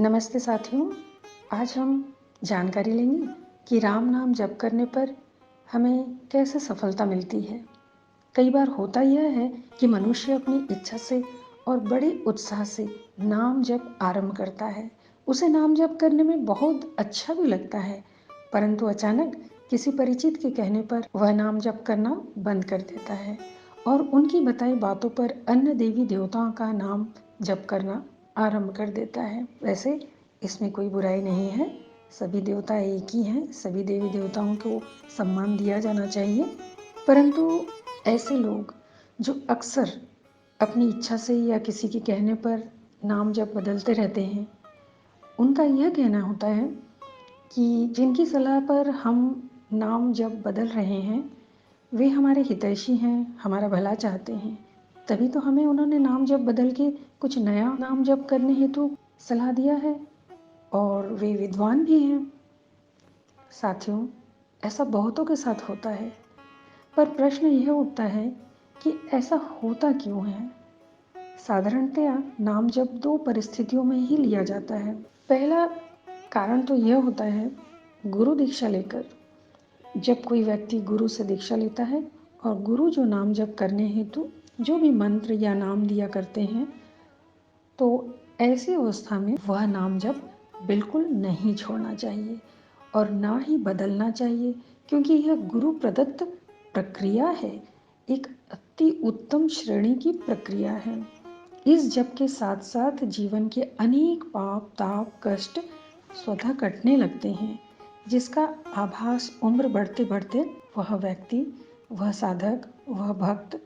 नमस्ते साथियों। आज हम जानकारी लेंगे कि राम नाम जप करने पर हमें कैसे सफलता मिलती है। कई बार होता यह है कि मनुष्य अपनी इच्छा से और बड़े उत्साह से नाम जप आरंभ करता है। उसे नाम जप करने में बहुत अच्छा भी लगता है, परंतु अचानक किसी परिचित के कहने पर वह नाम जप करना बंद कर देता है और उनकी बताई बातों पर अन्य देवी देवताओं का नाम जप करना आरंभ कर देता है। वैसे इसमें कोई बुराई नहीं है, सभी देवता एक ही हैं, सभी देवी देवताओं को सम्मान दिया जाना चाहिए। परंतु ऐसे लोग जो अक्सर अपनी इच्छा से या किसी के कहने पर नाम जब बदलते रहते हैं, उनका यह कहना होता है कि जिनकी सलाह पर हम नाम जब बदल रहे हैं वे हमारे हितैषी हैं, हमारा भला चाहते हैं, तभी तो हमें उन्होंने नाम जप बदल के कुछ नया नाम जप करने हेतु सलाह दिया है और वे विद्वान भी हैं। साथियों, ऐसा बहुतों के साथ होता है, पर प्रश्न यह उठता है कि ऐसा होता क्यों है। साधारणतया नाम जप दो परिस्थितियों में ही लिया जाता है। पहला कारण तो यह होता है, गुरु दीक्षा लेकर जब कोई व्यक्ति गुरु से दीक्षा लेता है और गुरु जो नाम जप करने हेतु जो भी मंत्र या नाम दिया करते हैं, तो ऐसी अवस्था में वह नाम जप बिल्कुल नहीं छोड़ना चाहिए और ना ही बदलना चाहिए, क्योंकि यह गुरु प्रदत्त प्रक्रिया है, एक अति उत्तम श्रेणी की प्रक्रिया है। इस जप के साथ साथ जीवन के अनेक पाप ताप कष्ट स्वतः कटने लगते हैं, जिसका आभास उम्र बढ़ते बढ़ते वह व्यक्ति, वह साधक, वह भक्त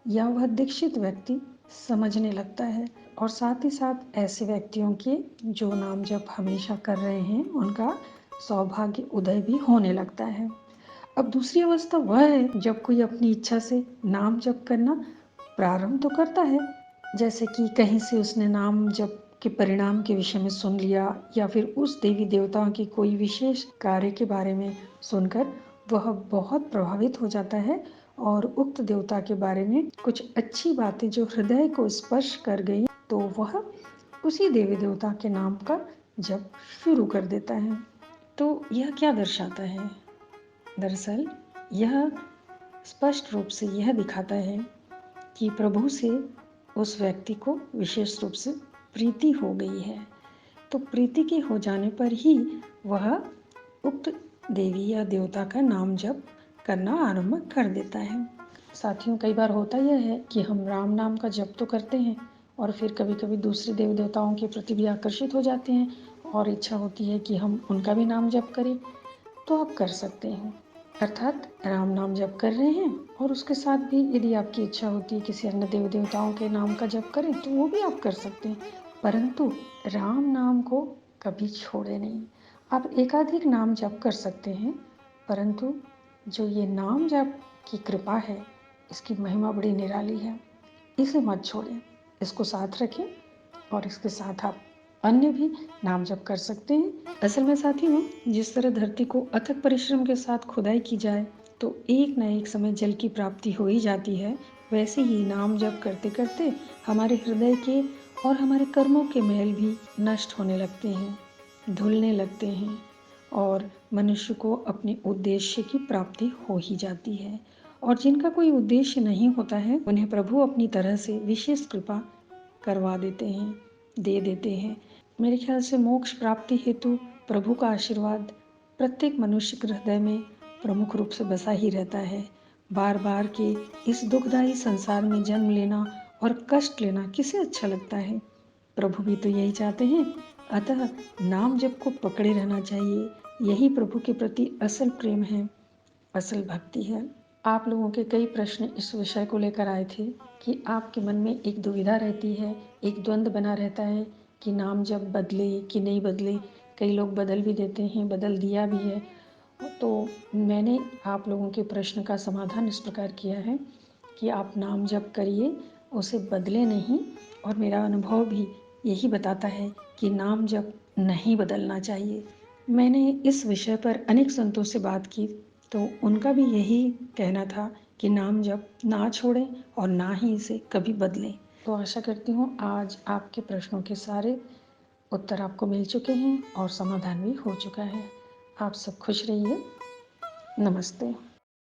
या वह दीक्षित व्यक्ति समझने लगता है। और साथ ही साथ ऐसे व्यक्तियों के जो नाम जप हमेशा कर रहे हैं, उनका सौभाग्य उदय भी होने लगता है। अब दूसरी अवस्था वह है जब कोई अपनी इच्छा से नाम जप करना प्रारंभ तो करता है, जैसे कि कहीं से उसने नाम जप के परिणाम के विषय में सुन लिया या फिर उस देवी देवताओं की कोई विशेष कार्य के बारे में सुनकर वह बहुत प्रभावित हो जाता है और उक्त देवता के बारे में कुछ अच्छी बातें जो हृदय को स्पर्श कर गई, तो वह उसी देवी देवता के नाम का जप शुरू कर देता है। तो यह क्या दर्शाता है? दरअसल यह स्पष्ट रूप से यह दिखाता है कि प्रभु से उस व्यक्ति को विशेष रूप से प्रीति हो गई है। तो प्रीति के हो जाने पर ही वह उक्त देवी या देवता का नाम जप करना आरंभ कर देता है। साथियों, कई बार होता यह है कि हम राम नाम का जप तो करते हैं और फिर कभी कभी दूसरे देव देवताओं के प्रति भी आकर्षित हो जाते हैं और इच्छा होती है कि हम उनका भी नाम जप करें। तो आप कर सकते हैं, अर्थात राम नाम जप कर रहे हैं और उसके साथ भी यदि आपकी इच्छा होती है किसी अन्य देव देवताओं के नाम का जप करें तो वो भी आप कर सकते हैं, परंतु राम नाम को कभी छोड़े नहीं। आप एकाधिक नाम जप कर सकते हैं, परंतु जो ये नाम जप की कृपा है, इसकी महिमा बड़ी निराली है, इसे मत छोड़ें, इसको साथ रखें और इसके साथ आप अन्य भी नाम जप कर सकते हैं। असल में साथियों, जिस तरह धरती को अथक परिश्रम के साथ खुदाई की जाए तो एक न एक समय जल की प्राप्ति हो ही जाती है, वैसे ही नाम जप करते करते हमारे हृदय के और हमारे कर्मों के मैल भी नष्ट होने लगते हैं, धुलने लगते हैं और मनुष्य को अपने उद्देश्य की प्राप्ति हो ही जाती है। और जिनका कोई उद्देश्य नहीं होता है, उन्हें प्रभु अपनी तरह से विशेष कृपा करवा देते हैं, दे देते हैं। मेरे ख्याल से मोक्ष प्राप्ति हेतु प्रभु का आशीर्वाद प्रत्येक मनुष्य के हृदय में प्रमुख रूप से बसा ही रहता है। बार बार के इस दुखदायी संसार में जन्म लेना और कष्ट लेना किसे अच्छा लगता है? प्रभु भी तो यही चाहते हैं। अतः नाम जप को पकड़े रहना चाहिए, यही प्रभु के प्रति असल प्रेम है, असल भक्ति है। आप लोगों के कई प्रश्न इस विषय को लेकर आए थे कि आपके मन में एक दुविधा रहती है, एक द्वंद्व बना रहता है कि नाम जब बदले कि नहीं बदले। कई लोग बदल भी देते हैं, बदल दिया भी है। तो मैंने आप लोगों के प्रश्न का समाधान इस प्रकार किया है कि आप नाम जप करिए, उसे बदले नहीं। और मेरा अनुभव भी यही बताता है कि नाम जप नहीं बदलना चाहिए। मैंने इस विषय पर अनेक संतों से बात की, तो उनका भी यही कहना था कि नाम जप ना छोड़ें और ना ही इसे कभी बदलें। तो आशा करती हूँ आज आपके प्रश्नों के सारे उत्तर आपको मिल चुके हैं और समाधान भी हो चुका है। आप सब खुश रहिए। नमस्ते।